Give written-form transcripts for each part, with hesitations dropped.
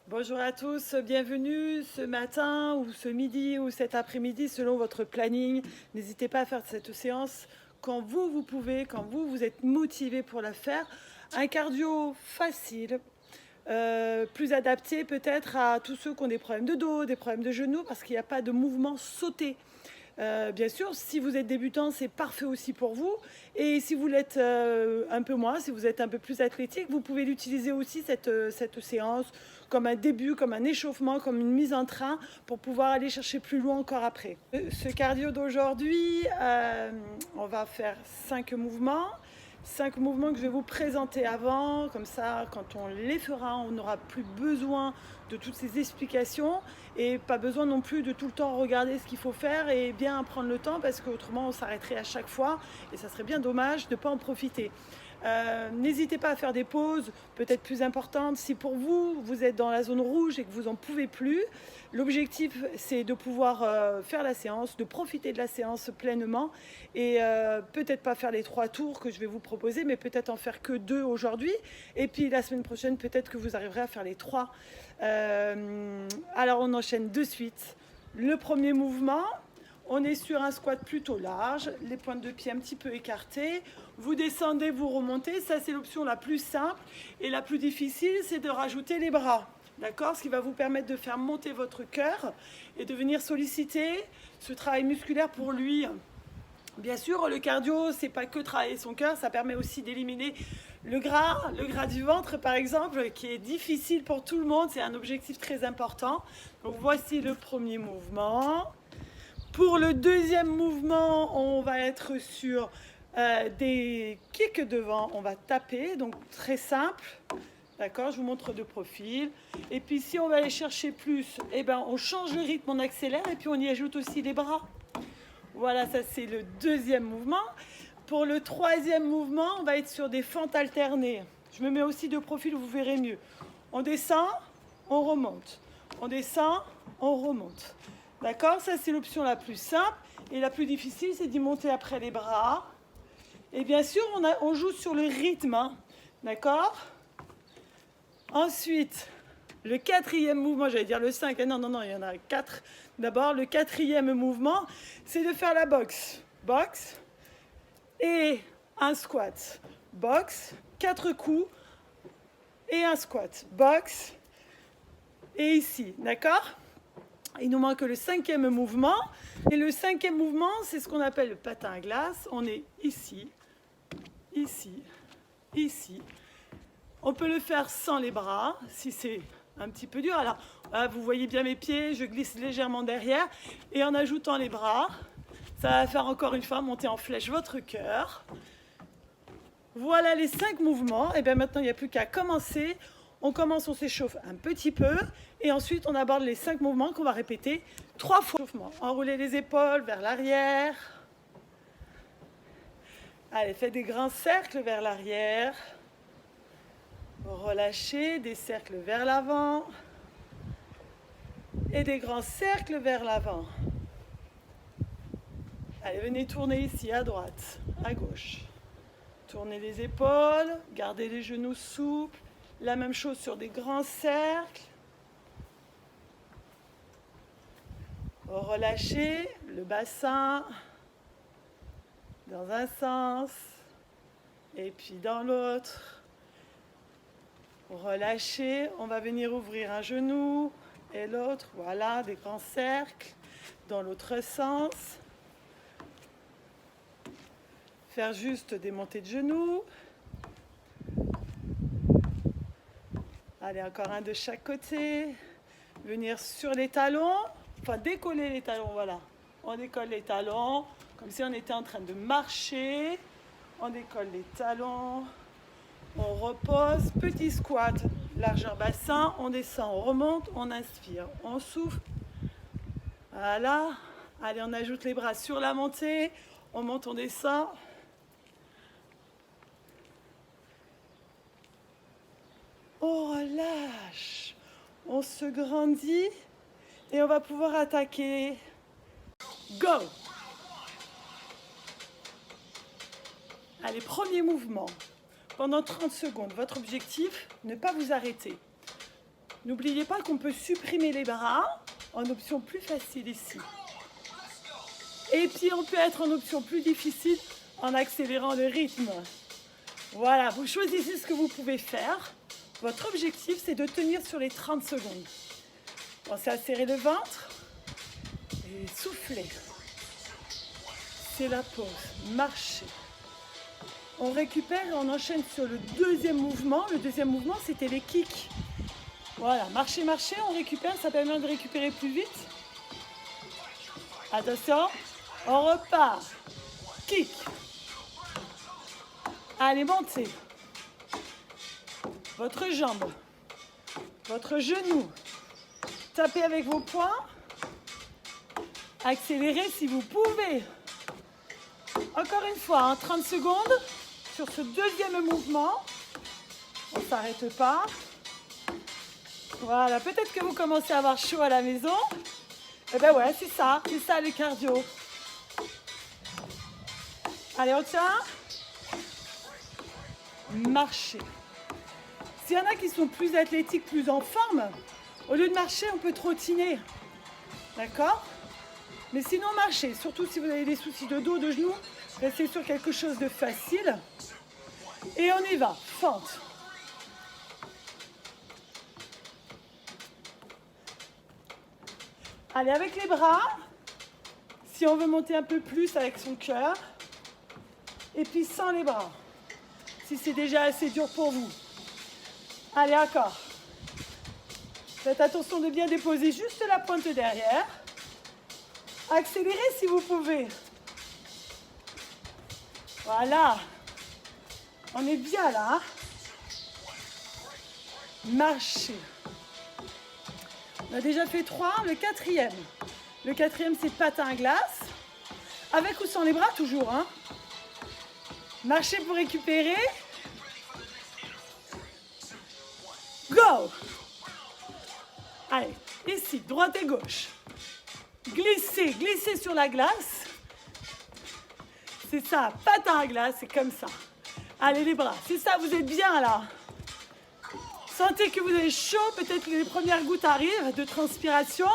Bonjour à tous, bienvenue ce matin ou ce midi ou cet après-midi selon votre planning. N'hésitez pas à faire cette séance quand vous pouvez, quand vous êtes motivé pour la faire. Un cardio facile, plus adapté peut-être à tous ceux qui ont des problèmes de dos, des problèmes de genoux parce qu'il n'y a pas de mouvement sauté. Bien sûr, si vous êtes débutant, c'est parfait aussi pour vous. Et si vous l'êtes un peu moins, si vous êtes un peu plus athlétique, vous pouvez l'utiliser aussi, cette séance, comme un début, comme un échauffement, comme une mise en train, pour pouvoir aller chercher plus loin encore après. Ce cardio d'aujourd'hui, on va faire 5 mouvements. 5 mouvements que je vais vous présenter avant, comme ça quand on les fera, on n'aura plus besoin de toutes ces explications et pas besoin non plus de tout le temps regarder ce qu'il faut faire et bien prendre le temps parce qu'autrement on s'arrêterait à chaque fois et ça serait bien dommage de ne pas en profiter. N'hésitez pas à faire des pauses peut-être plus importantes. Si pour vous, vous êtes dans la zone rouge et que vous n'en pouvez plus, l'objectif c'est de pouvoir faire la séance, de profiter de la séance pleinement et peut-être pas faire les 3 tours que je vais vous proposer, mais peut-être en faire que 2 aujourd'hui. Et puis la semaine prochaine, peut-être que vous arriverez à faire les 3. Alors on enchaîne de suite. Le premier mouvement, on est sur un squat plutôt large, les pointes de pied un petit peu écartées. Vous descendez, vous remontez. Ça, c'est l'option la plus simple. Et la plus difficile, c'est de rajouter les bras. D'accord? Ce qui va vous permettre de faire monter votre cœur et de venir solliciter ce travail musculaire pour lui. Bien sûr, le cardio, c'est pas que travailler son cœur, ça permet aussi d'éliminer le gras du ventre par exemple, qui est difficile pour tout le monde, c'est un objectif très important. Donc voici le premier mouvement. Pour le deuxième mouvement, on va être sur des kicks devant, on va taper, donc très simple. D'accord, je vous montre de profil. Et puis si on va aller chercher plus, eh ben, on change le rythme, on accélère et puis on y ajoute aussi les bras. Voilà, ça c'est le deuxième mouvement. Pour le troisième mouvement, on va être sur des fentes alternées. Je me mets aussi de profil, vous verrez mieux. On descend, on remonte. On descend, on remonte. D'accord? Ça c'est l'option la plus simple. Et la plus difficile, c'est d'y monter après les bras. Et bien sûr, on joue sur le rythme. Hein. D'accord? Ensuite, le quatrième mouvement, j'allais dire le 5, non, il y en a 4. D'abord, le quatrième mouvement, c'est de faire la boxe. Boxe et un squat. Boxe, 4 coups et un squat. Boxe et ici, d'accord? Il nous manque le cinquième mouvement. Et le cinquième mouvement, c'est ce qu'on appelle le patin à glace. On est ici, ici, ici. On peut le faire sans les bras, si c'est un petit peu dur. Alors, là, vous voyez bien mes pieds, je glisse légèrement derrière. Et en ajoutant les bras, ça va faire encore une fois monter en flèche votre cœur. Voilà les 5 mouvements. Et bien maintenant, il n'y a plus qu'à commencer. On commence, on s'échauffe un petit peu. Et ensuite, on aborde les 5 mouvements qu'on va répéter 3 fois. Enroulez les épaules vers l'arrière. Allez, faites des grands cercles vers l'arrière. Relâchez, des cercles vers l'avant et des grands cercles vers l'avant. Allez, venez tourner ici à droite, à gauche. Tournez les épaules, gardez les genoux souples. La même chose sur des grands cercles. Relâchez le bassin dans un sens et puis dans l'autre. Relâchez, on va venir ouvrir un genou et l'autre, voilà, des grands cercles dans l'autre sens. Faire juste des montées de genoux. Allez, encore un de chaque côté. Venir sur les talons, enfin décoller les talons, voilà. On décolle les talons, comme si on était en train de marcher. On décolle les talons. On repose, petit squat, largeur bassin, on descend, on remonte, on inspire, on souffle. Voilà. Allez, on ajoute les bras sur la montée, on monte, on descend. On relâche, on se grandit et on va pouvoir attaquer. Go! Allez, premier mouvement. Pendant 30 secondes, votre objectif, ne pas vous arrêter. N'oubliez pas qu'on peut supprimer les bras en option plus facile ici. Et puis on peut être en option plus difficile en accélérant le rythme. Voilà, vous choisissez ce que vous pouvez faire. Votre objectif, c'est de tenir sur les 30 secondes. Pensez à serrer le ventre et souffler. C'est la pause. Marchez. On récupère et on enchaîne sur le deuxième mouvement. Le deuxième mouvement, c'était les kicks. Voilà, marchez, marchez, on récupère. Ça permet de récupérer plus vite. Attention, on repart. Kick. Allez, montez. Votre jambe, votre genou. Tapez avec vos poings. Accélérez si vous pouvez. Encore une fois, 30 secondes sur ce deuxième mouvement. On ne s'arrête pas. Voilà, peut-être que vous commencez à avoir chaud à la maison. Eh bien ouais, c'est ça le cardio. Allez, on tient. Marchez. S'il y en a qui sont plus athlétiques, plus en forme, au lieu de marcher, on peut trottiner. D'accord ? Mais sinon, marchez. Surtout si vous avez des soucis de dos, de genoux, restez sur quelque chose de facile. Et on y va. Fente. Allez, avec les bras, si on veut monter un peu plus avec son cœur, et puis sans les bras, si c'est déjà assez dur pour vous. Allez, encore. Faites attention de bien déposer juste la pointe derrière. Accélérez si vous pouvez. Voilà. On est bien là. Marchez. On a déjà fait 3, le quatrième. Le quatrième, c'est patin à glace. Avec ou sans les bras, toujours. Hein. Marchez pour récupérer. Go! Allez, ici, droite et gauche. Glissez, glissez sur la glace. C'est ça, patin à glace, c'est comme ça. Allez, les bras, c'est ça, vous êtes bien là. Sentez que vous avez chaud, peut-être que les premières gouttes arrivent de transpiration.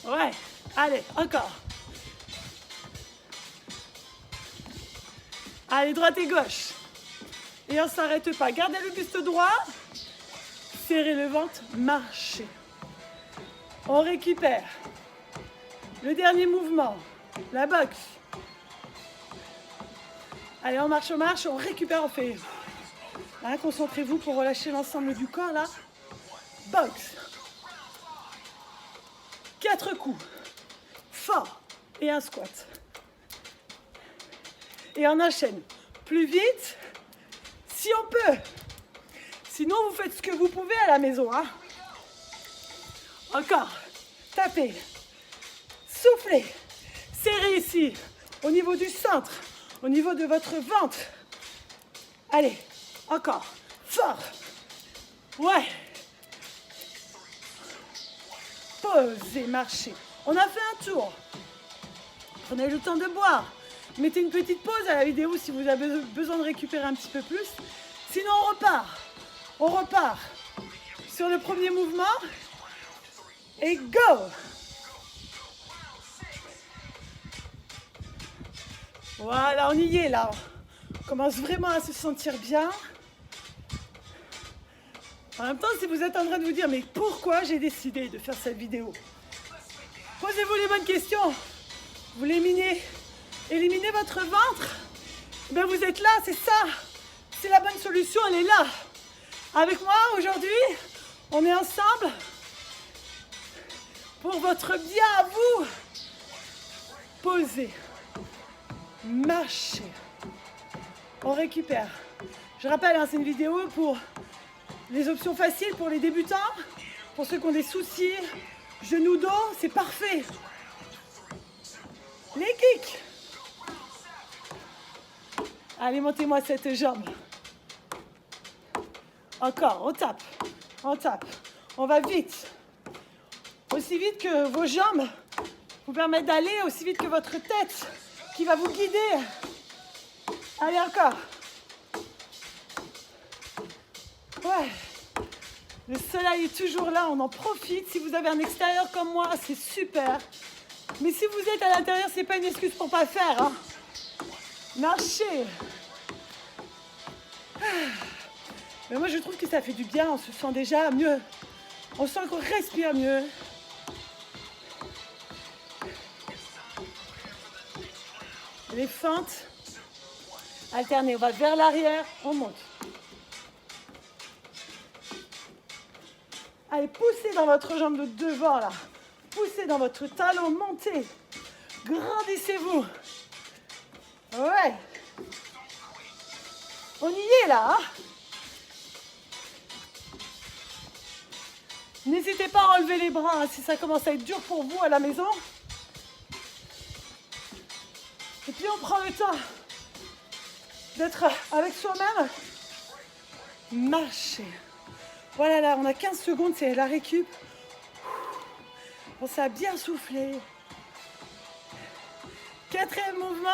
Ouais, allez, encore. Allez, droite et gauche. Et on ne s'arrête pas. Gardez le buste droit. Serrez le ventre, marchez. On récupère. Le dernier mouvement, la boxe. Allez, on marche, on récupère, on fait... Hein, concentrez-vous pour relâcher l'ensemble du corps, là. Boxe. 4 coups. Fort. Et un squat. Et on enchaîne. Plus vite, si on peut. Sinon, vous faites ce que vous pouvez à la maison. Hein. Encore. Tapez. Soufflez. Serrez ici, au niveau du centre, au niveau de votre ventre. Allez. Encore. Fort. Ouais. Posez, marchez. On a fait un tour. Prenez le temps de boire. Mettez une petite pause à la vidéo si vous avez besoin de récupérer un petit peu plus. Sinon, on repart. On repart sur le premier mouvement. Et go! Voilà, on y est là. On commence vraiment à se sentir bien. En même temps, si vous êtes en train de vous dire, mais pourquoi j'ai décidé de faire cette vidéo? Posez-vous les bonnes questions. Vous voulez éliminer votre ventre? Ben vous êtes là, c'est ça. C'est la bonne solution, elle est là. Avec moi, aujourd'hui, on est ensemble pour votre bien à vous. Posez. Marchez. On récupère. Je rappelle, hein, c'est une vidéo pour les options faciles pour les débutants, pour ceux qui ont des soucis, genoux, dos, c'est parfait. Les kicks. Allez, montez-moi cette jambe. Encore, on tape, on tape. On va vite. Aussi vite que vos jambes vous permettent d'aller, aussi vite que votre tête qui va vous guider. Allez, encore. Ouais. Le soleil est toujours là, on en profite. Si vous avez un extérieur comme moi, c'est super. Mais si vous êtes à l'intérieur, c'est pas une excuse pour pas faire. Hein. Marchez. Mais moi, je trouve que ça fait du bien. On se sent déjà mieux. On sent qu'on respire mieux. Les feintes alternées. On va vers l'arrière, on monte. Allez, poussez dans votre jambe de devant là. Poussez dans votre talon, montez. Grandissez-vous. Ouais. On y est là. Hein. N'hésitez pas à enlever les bras hein, si ça commence à être dur pour vous à la maison. Et puis on prend le temps d'être avec soi-même. Marcher. Voilà, là, on a 15 secondes, c'est la récup. Pensez à bien souffler. 4e mouvement.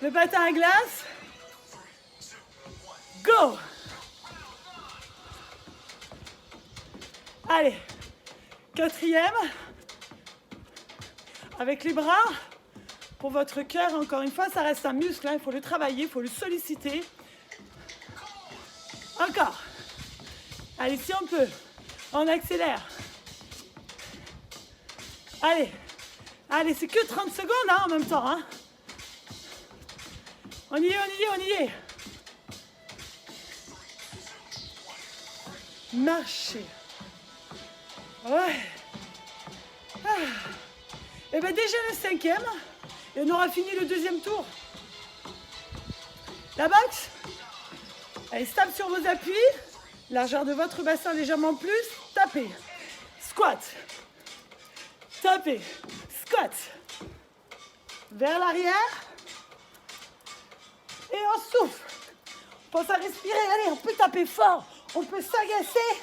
Le patin à glace. Go! Allez, 4e. Avec les bras. Pour votre cœur, encore une fois, ça reste un muscle. Hein, il faut le travailler, il faut le solliciter. Encore. Allez, si on peut. On accélère. Allez. Allez, c'est que 30 secondes hein, en même temps. Hein. On y est, on y est, on y est. Marcher. Ouais. Ah. Et bien déjà le 5e. Et on aura fini le 2e tour. La boxe. Allez, stable sur vos appuis. Largeur de votre bassin légèrement plus. Tapez. Squat. Tapez. Squat. Vers l'arrière. Et on souffle. On pense à respirer. Allez, on peut taper fort. On peut s'agacer.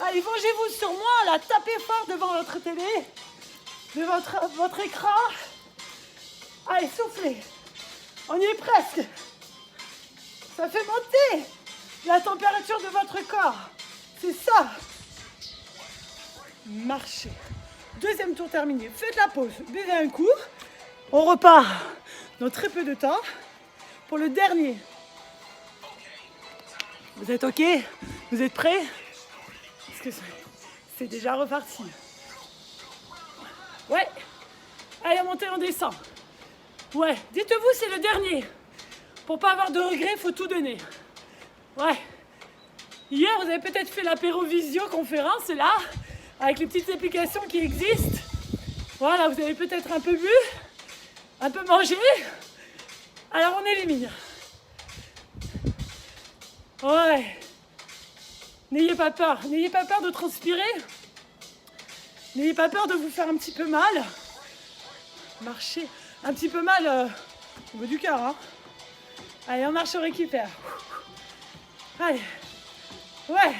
Allez, vengez-vous sur moi. Là, tapez fort devant votre télé. De votre écran. Allez, soufflez. On y est presque. Ça fait monter la température de votre corps. C'est ça. Marchez. 2e tour terminé. Faites la pause. Buvez un coup. On repart dans très peu de temps pour le dernier. Vous êtes OK? Vous êtes prêts? Parce que c'est déjà reparti. Ouais. Allez, on monte, on descend. Ouais. Dites-vous, c'est le dernier. Pour pas avoir de regrets, il faut tout donner. Ouais. Hier, vous avez peut-être fait l'apéro visioconférence, là, avec les petites applications qui existent. Voilà, vous avez peut-être un peu bu, un peu mangé. Alors, on élimine. Ouais. N'ayez pas peur. N'ayez pas peur de transpirer. N'ayez pas peur de vous faire un petit peu mal. Marchez. Un petit peu mal au bout du cœur, hein. Allez, on marche, on récupère. Allez. Ouais.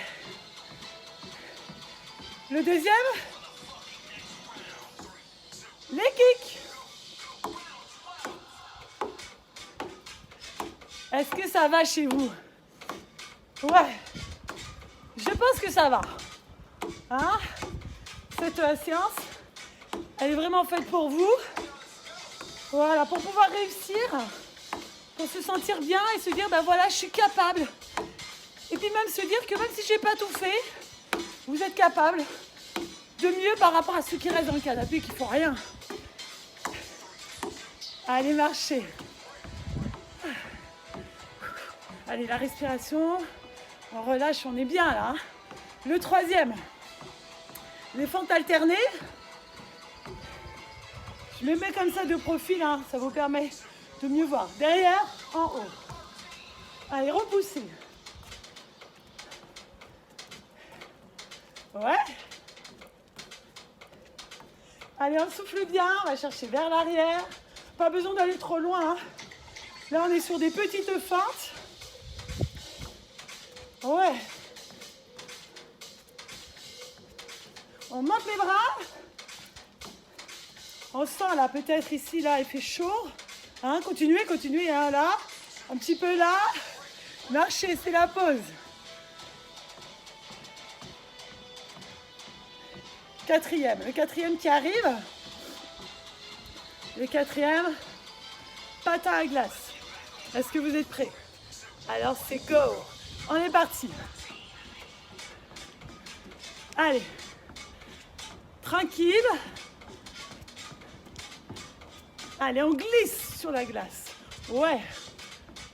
Le 2e. Les kicks. Est-ce que ça va chez vous? Ouais. Je pense que ça va. Hein? Cette séance, elle est vraiment faite pour vous. Voilà, pour pouvoir réussir, pour se sentir bien et se dire, ben voilà, je suis capable. Et puis même se dire que même si je n'ai pas tout fait, vous êtes capable de mieux par rapport à ceux qui restent dans le canapé et qui ne font rien. Allez, marchez. Allez, la respiration. On relâche, on est bien là. Le 3e, les fentes alternées. Je les mets comme ça de profil, hein. Ça vous permet de mieux voir. Derrière, en haut. Allez, repoussez. Ouais. Allez, on souffle bien. On va chercher vers l'arrière. Pas besoin d'aller trop loin. Hein. Là, on est sur des petites fentes. Ouais. On monte les bras. On sent là, peut-être ici, là, il fait chaud. Hein, continuez, continuez, hein, là. Un petit peu là. Marchez, c'est la pause. Quatrième. Le quatrième qui arrive. Le quatrième, patin à glace. Est-ce que vous êtes prêts? Alors c'est go. On est parti. Allez. Tranquille. Allez, on glisse sur la glace. Ouais.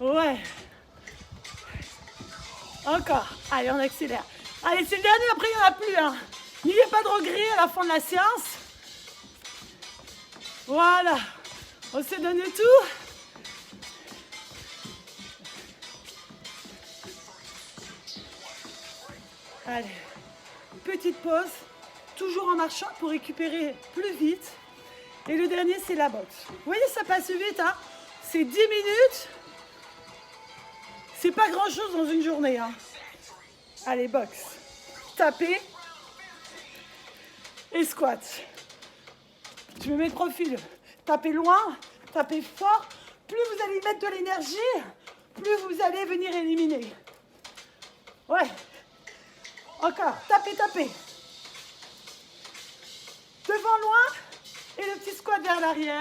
Ouais. Encore. Allez, on accélère. Allez, c'est le dernier, après il n'y en a plus. Hein. N'ayez pas de regrets à la fin de la séance. Voilà. On se donne tout. Allez. Petite pause. Toujours en marchant pour récupérer plus vite. Et le dernier, c'est la boxe. Vous voyez, ça passe vite. Hein. C'est 10 minutes. C'est pas grand-chose dans une journée. Hein. Allez, boxe. Tapez. Et squat. Je me mets de profil. Tapez loin. Tapez fort. Plus vous allez mettre de l'énergie, plus vous allez venir éliminer. Ouais. Encore. Tapez, tapez. Devant, loin. Et le petit squat vers l'arrière.